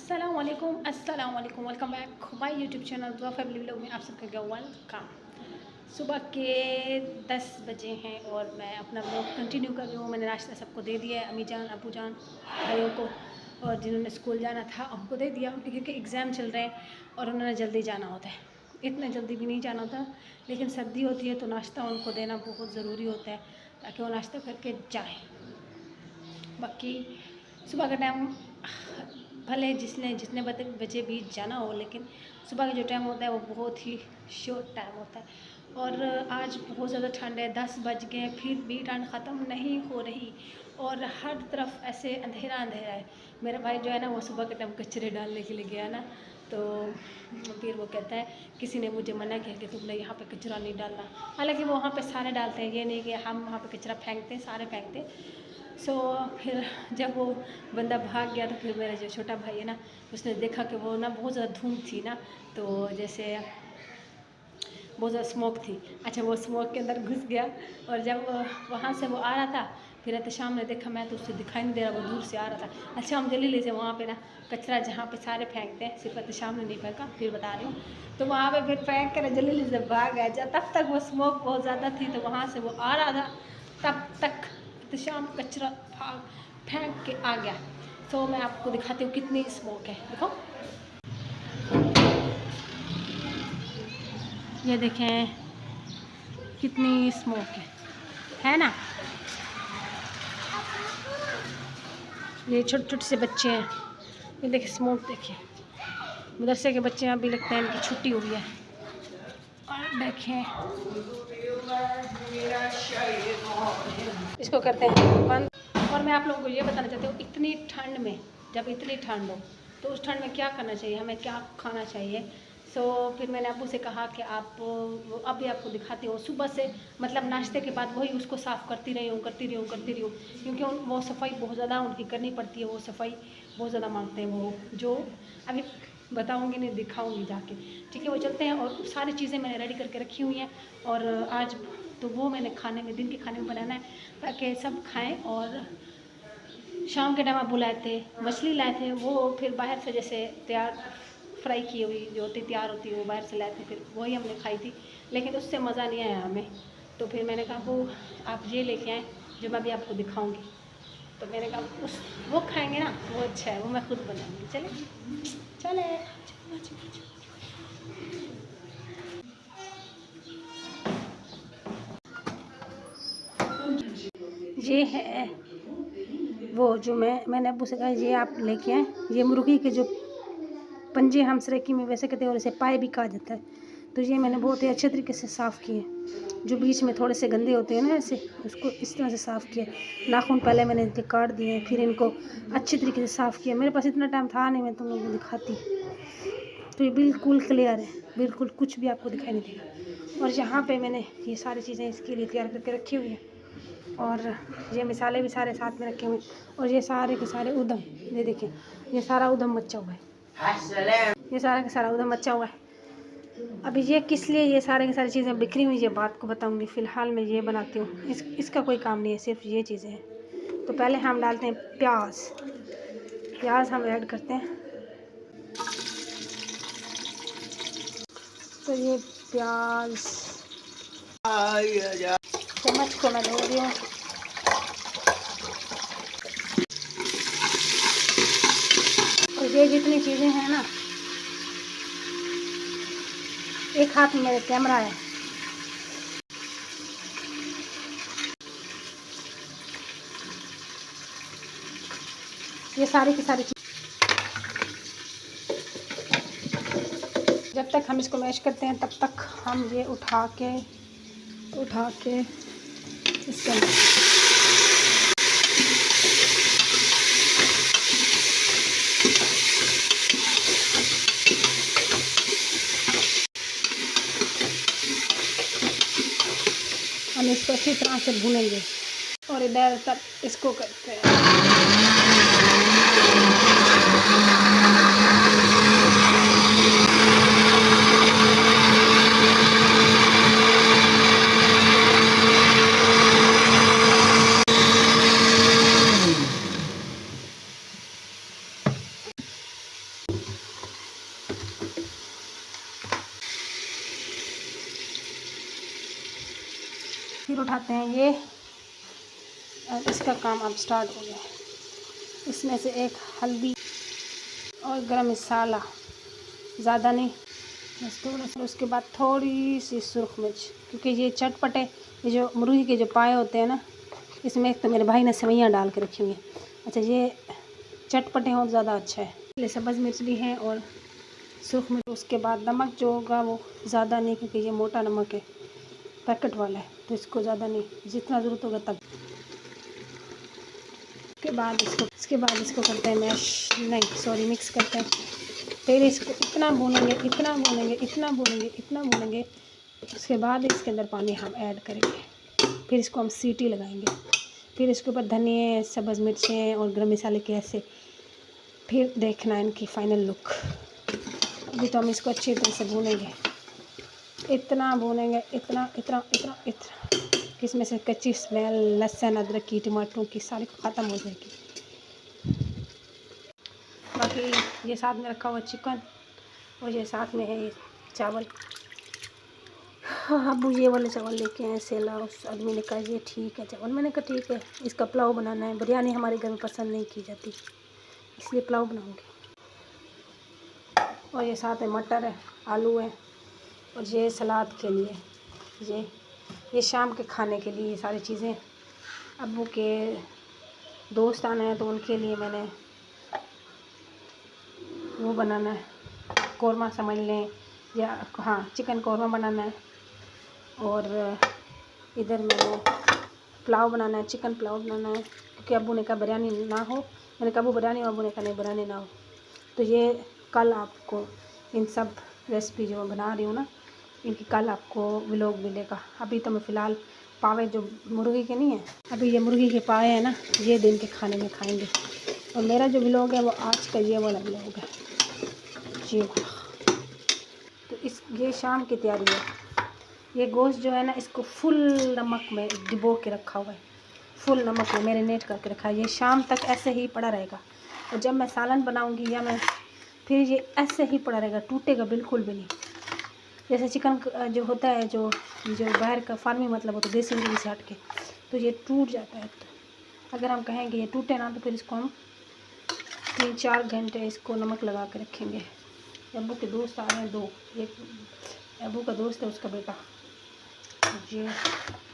अस्सलाम वालेकुम welcome back my YouTube channel दुआ फैमिली व्लॉग में आप सबका वेलकम। सुबह के 10 बजे हैं और मैं अपना व्लॉग कंटिन्यू कर रही हूँ। मैंने नाश्ता सबको दे दिया है, अम्मी जान अबू जान भाइयों को, और जिन्होंने स्कूल जाना था उनको दे दिया क्योंकि एग्ज़ाम चल रहे हैं और उन्होंने जल्दी जाना होता है। इतना जल्दी भी नहीं जाना होता, लेकिन सर्दी होती है तो नाश्ता उनको देना बहुत ज़रूरी होता है ताकि वो नाश्ता करके जाएँ। बाकी सुबह का टाइम भले जितने बजे भी जाना हो, लेकिन सुबह का जो टाइम होता है वो बहुत ही शॉर्ट टाइम होता है। और आज बहुत ज़्यादा ठंड है, 10 बज गए फिर भी ठंड ख़त्म नहीं हो रही और हर तरफ ऐसे अंधेरा अंधेरा है। मेरा भाई जो है ना वो सुबह के टाइम कचरे डालने के लिए गया ना, तो फिर वो कहता है किसी ने मुझे मना किया कि तुमने यहाँ पे कचरा नहीं डालना। हालांकि वो वहाँ पे सारे डालते हैं, ये नहीं कि हम वहाँ पे कचरा फेंकते हैं, सारे फेंकते हैं। फिर जब वो बंदा भाग गया तो फिर मेरा जो छोटा भाई है ना उसने देखा कि वो ना बहुत ज़्यादा धूम थी ना, तो जैसे बहुत ज़्यादा स्मोक थी। अच्छा, वो स्मोक के अंदर घुस गया और जब वहाँ से वो आ रहा था फिर एहतशाम ने देखा, मैं तो उससे दिखाई नहीं दे रहा, वो दूर से आ रहा था। अच्छा, हम जल्दी से वहाँ पे ना कचरा जहाँ पे सारे फेंकते हैं, सिर्फ एहतशाम ने नहीं फेंका, फिर बता रही हूँ, तो वहाँ पे फिर फेंक कर जल्दी से भाग गया। तब तक वो स्मोक बहुत ज़्यादा थी तो वहाँ से वो आ रहा था, तब तक एहतशाम कचरा फेंक के आ गया। तो मैं आपको दिखाती हूँ कितनी स्मोक है। देखो, ये देखें कितनी स्मोक है ना। ये छोटे छोटे से बच्चे हैं, ये देखिए स्मोक देखिए। मदरसे के बच्चे अभी लगता है इनकी छुट्टी हुई है। और देखें इसको करते हैं बंद। और मैं आप लोगों को ये बताना चाहती हूँ, इतनी ठंड में, जब इतनी ठंड हो तो उस ठंड में क्या करना चाहिए, हमें क्या खाना चाहिए। फिर मैंने अबू से कहा कि आप अभी आपको दिखाती हूँ। सुबह से मतलब नाश्ते के बाद वही उसको साफ़ करती रही हूँ क्योंकि वो सफाई बहुत ज़्यादा उनकी करनी पड़ती है, वो सफाई बहुत ज़्यादा मांगते हैं वो, जो अभी बताऊँगी नहीं, दिखाऊँगी जाके। ठीक है, वो चलते हैं और सारी चीज़ें मैंने रेडी करके रखी हुई हैं और आज तो वो मैंने खाने में, दिन के खाने में बनाना है ताकि सब खाएँ। और शाम के टाइम अबू लाए थे, मछली लाए थे, वो फिर बाहर से जैसे तैयार फ्राई की हुई जो होती तैयार होती है वो बाहर से लाए थे, फिर वही हमने खाई थी, लेकिन उससे मज़ा नहीं आया हमें। तो फिर मैंने कहा वो आप ये लेके आएँ जो मैं अभी आपको दिखाऊंगी। तो मैंने कहा वो खाएंगे ना, वो अच्छा है, वो मैं खुद बनाऊंगी। चले चले ये है वो जो मैंने अबू से कहा ये आप लेके आए। ये मुर्गी के जो पंजे हम सरेकी में वैसे कहते हैं और इसे पाए भी कहा जाता है, तो ये मैंने बहुत ही अच्छे तरीके से साफ़ किए। जो बीच में थोड़े से गंदे होते हैं ना, ऐसे उसको इस तरह से साफ़ किया। नाखून पहले मैंने इनके काट दिए, फिर इनको अच्छे तरीके से साफ़ किया। मेरे पास इतना टाइम था नहीं, मैं तुम लोगों को दिखाती। तो ये बिल्कुल क्लियर है, बिल्कुल कुछ भी आपको दिखाई नहीं देगा। और यहाँ पे मैंने ये सारी चीज़ें इसके लिए तैयार करके रखी हुई हैं और ये मिसाले भी सारे साथ में रखे हुए हैं। और ये सारे के सारे उदम, ये देखिए ये सारा उदम मचा हुआ है, ये सारा का सारा उदम मचा हुआ है। अभी ये किस लिए ये सारे की सारी चीज़ें बिखरी हुई, ये बात को बताऊंगी। फ़िलहाल मैं ये बनाती हूँ, इसका कोई काम नहीं है, सिर्फ ये चीज़ें हैं। तो पहले हम डालते हैं प्याज हम ऐड करते हैं। तो ये प्याज चम्मच को मैं धो रही हूँ। और ये जितनी चीज़ें हैं ना, एक हाथ में मेरे कैमरा है, ये सारी की सारी चीज़। जब तक हम इसको मैश करते हैं तब तक हम ये उठा के इसके अंदर हम इसको अच्छी तरह से भूनेंगे। और इधर तक इसको करते हैं। फिर उठाते हैं ये, और इसका काम अब स्टार्ट हो गया। इसमें से एक हल्दी और गरम मसाला, ज़्यादा नहीं, बस थोड़ा सा। उसके बाद थोड़ी सी सुरख मिर्च, क्योंकि ये चटपटे, ये जो मुर्गी के जो पाए होते हैं ना, इसमें एक तो मेरे भाई ने सेवइयाँ डाल के रखी हुई हैं। अच्छा, ये चटपटे हों ज़्यादा अच्छा है, इसलिए सब्ज़ मिर्च भी है और सुरख मिर्च। उसके बाद नमक जो होगा वो ज़्यादा नहीं, क्योंकि ये मोटा नमक है, पैकेट वाला है, तो इसको ज़्यादा नहीं, जितना ज़रूरत होगा तब। इसके बाद इसको करते हैं मैश, नहीं सॉरी, मिक्स करते हैं। फिर इसको इतना भूनेंगे, इतना भूनेंगे, इतना भूनेंगे, इतना भूनेंगे। उसके बाद इसके अंदर पानी हम ऐड करेंगे, फिर इसको हम सीटी लगाएंगे। फिर इसके ऊपर धनिया, सब्ज़ मिर्चें और गरम मसाले के ऐसे, फिर देखना है इनकी फ़ाइनल लुक। अभी तो हम इसको अच्छी तरह से भूनेंगे, इतना भूनेंगे, इतना इतना इतना इतना कि इसमें से कच्ची स्मेल लहसुन अदरक की, टमाटरों की, सारी ख़त्म हो जाएगी। बाकी ये साथ में रखा हुआ चिकन, और ये साथ में है ये चावल। हाँ, अबू ये वाले चावल लेके आए सेला। उस आदमी ने कहा ये ठीक है चावल, मैंने कहा ठीक है, इसका पुलाव बनाना है। बिरयानी हमारे घर में पसंद नहीं की जाती, इसलिए पुलाव बनाऊंगी। और ये साथ में मटर है, आलू है, और ये सलाद के लिए, ये शाम के खाने के लिए ये सारी चीज़ें। अबू के दोस्त आने हैं तो उनके लिए मैंने वो बनाना है, कौरमा समझ लें, या हाँ चिकन कौरमा बनाना है। और इधर मैंने पुलाव बनाना है, चिकन पुलाव बनाना है, क्योंकि अबू ने कहा बिरयानी ना हो। मैंने कहा अबू बिरयानी, अबू ने कहा नहीं बिरयानी ना हो। तो ये कल आपको इन सब रेसिपी जो मैं बना रही हूँ ना, इनकी कल आपको व्लॉग मिलेगा। अभी तो मैं फ़िलहाल पावे जो मुर्गी के नहीं है, अभी ये मुर्गी के पाए हैं ना, ये दिन के खाने में खाएंगे। और मेरा जो व्लॉग है वो आज का ये वाला व्लॉग है जी। तो ये शाम की तैयारी है। ये गोश्त जो है ना, इसको फुल नमक में डिबो के रखा हुआ है, फुल नमक में मैरिनेट करके रखा है। ये शाम तक ऐसे ही पड़ा रहेगा, और जब मैं सालन बनाऊंगी या मैं फिर ये ऐसे ही पड़ा रहेगा, टूटेगा बिल्कुल भी नहीं। जैसे चिकन जो होता है, जो बाहर का फार्मी मतलब होता है देसी मुर्गी से हट के, तो ये टूट जाता है। तो अगर हम कहेंगे ये टूटे ना, तो फिर इसको हम 3-4 घंटे इसको नमक लगा के रखेंगे। अबू के दोस्त आ रहे हैं 2, एक अबू का दोस्त है, उसका बेटा। ये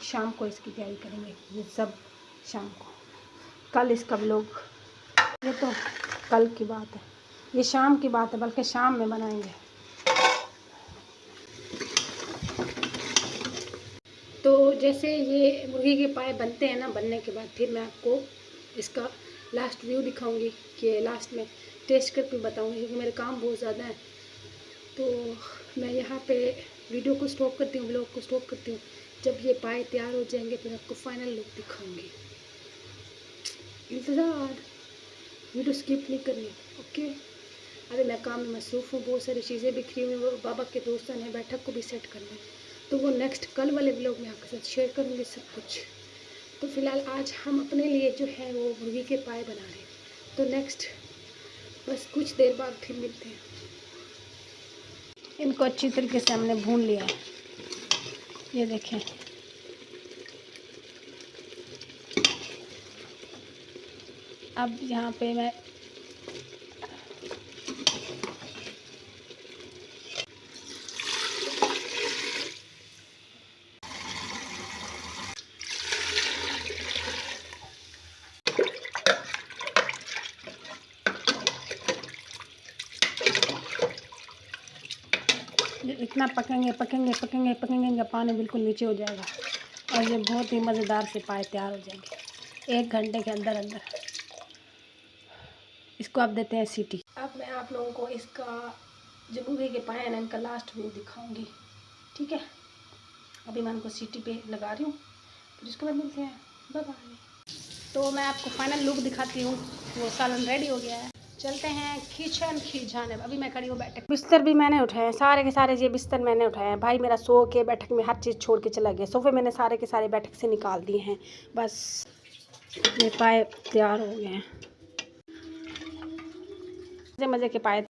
शाम को इसकी तैयारी करेंगे, ये सब शाम को। कल इसका व्लॉग, ये तो कल की बात है, ये शाम की बात है, बल्कि शाम में बनाएंगे। तो जैसे ये मुर्गी के पाए बनते हैं ना, बनने के बाद फिर मैं आपको इसका लास्ट व्यू दिखाऊंगी, कि लास्ट में टेस्ट करके बताऊंगी, क्योंकि मेरे काम बहुत ज़्यादा है। तो मैं यहाँ पे वीडियो को स्टॉप करती हूँ, व्लॉग को स्टॉप करती हूँ। जब ये पाए तैयार हो जाएंगे फिर आपको फाइनल लुक दिखाऊंगी। इंतज़ार, वीडियो स्किप नहीं करनी, ओके। अरे मैं काम में मसरूफ़ हूँ, बहुत सारी चीज़ें बिखरी हुई हैं, बाबा के दोस्तों ने बैठक को भी सेट करना है, तो वो नेक्स्ट कल वाले व्लॉग में आपके साथ शेयर करूँगी सब कुछ। तो फ़िलहाल आज हम अपने लिए जो है वो मुर्गी के पाए बना रहे हैं, तो नेक्स्ट बस कुछ देर बाद फिर मिलते हैं। इनको अच्छी तरीके से हमने भून लिया है, ये देखें। अब यहाँ पे मैं इतना पकेंगे पकेंगे पकेंगे पकेंगे, इनका पानी बिल्कुल नीचे हो जाएगा, और ये बहुत ही मज़ेदार से पाए तैयार हो जाएंगे 1 घंटे के अंदर अंदर। इसको आप देते हैं सीटी। अब मैं आप लोगों को इसका जो मुर्गी के पाए हैं ना, इनका लास्ट व्यू दिखाऊंगी, ठीक है। अभी मैं उनको सीटी पे लगा रही हूँ, फिर इसके बाद मिलते हैं, बाय बाय। तो मैं आपको फाइनल लुक दिखाती हूँ। वो सालन रेडी हो गया है, चलते हैं किचन की जानिब। अभी मैं खड़ी हूँ बैठक, बिस्तर भी मैंने उठाए, सारे के सारे ये बिस्तर मैंने उठाए हैं। भाई मेरा सो के बैठक में हर चीज़ छोड़ के चला गया, सोफे मैंने सारे के सारे बैठक से निकाल दिए हैं। बस ये पाए तैयार हो गए हैं, मज़े मज़े के पाए।